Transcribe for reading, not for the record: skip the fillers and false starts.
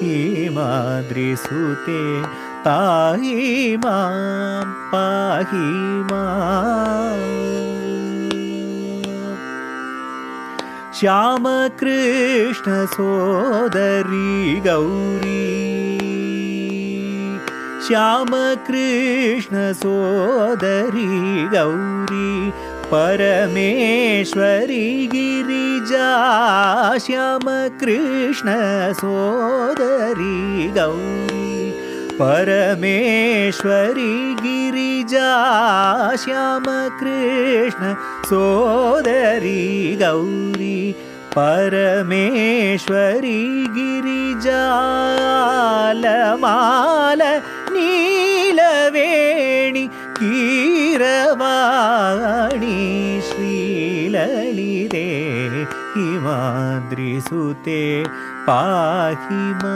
हिमाद्रिसुते ताहि मां पाहि माम्। श्यामकृष्ण सोदरी गौरी, श्यामकृष्ण सोदरी गौरी परमेश्वरी गिरिजा, श्यामकृष्ण सोदरी गौरी परमेश्वरी गिरिजा, श्यामकृष्ण सोदरी गौरी परमेश्वरी गिरिजा। लमाल नीलवेणी कीरवाणी श्रीललिते हिमाद्रिसुते पाहि माम्।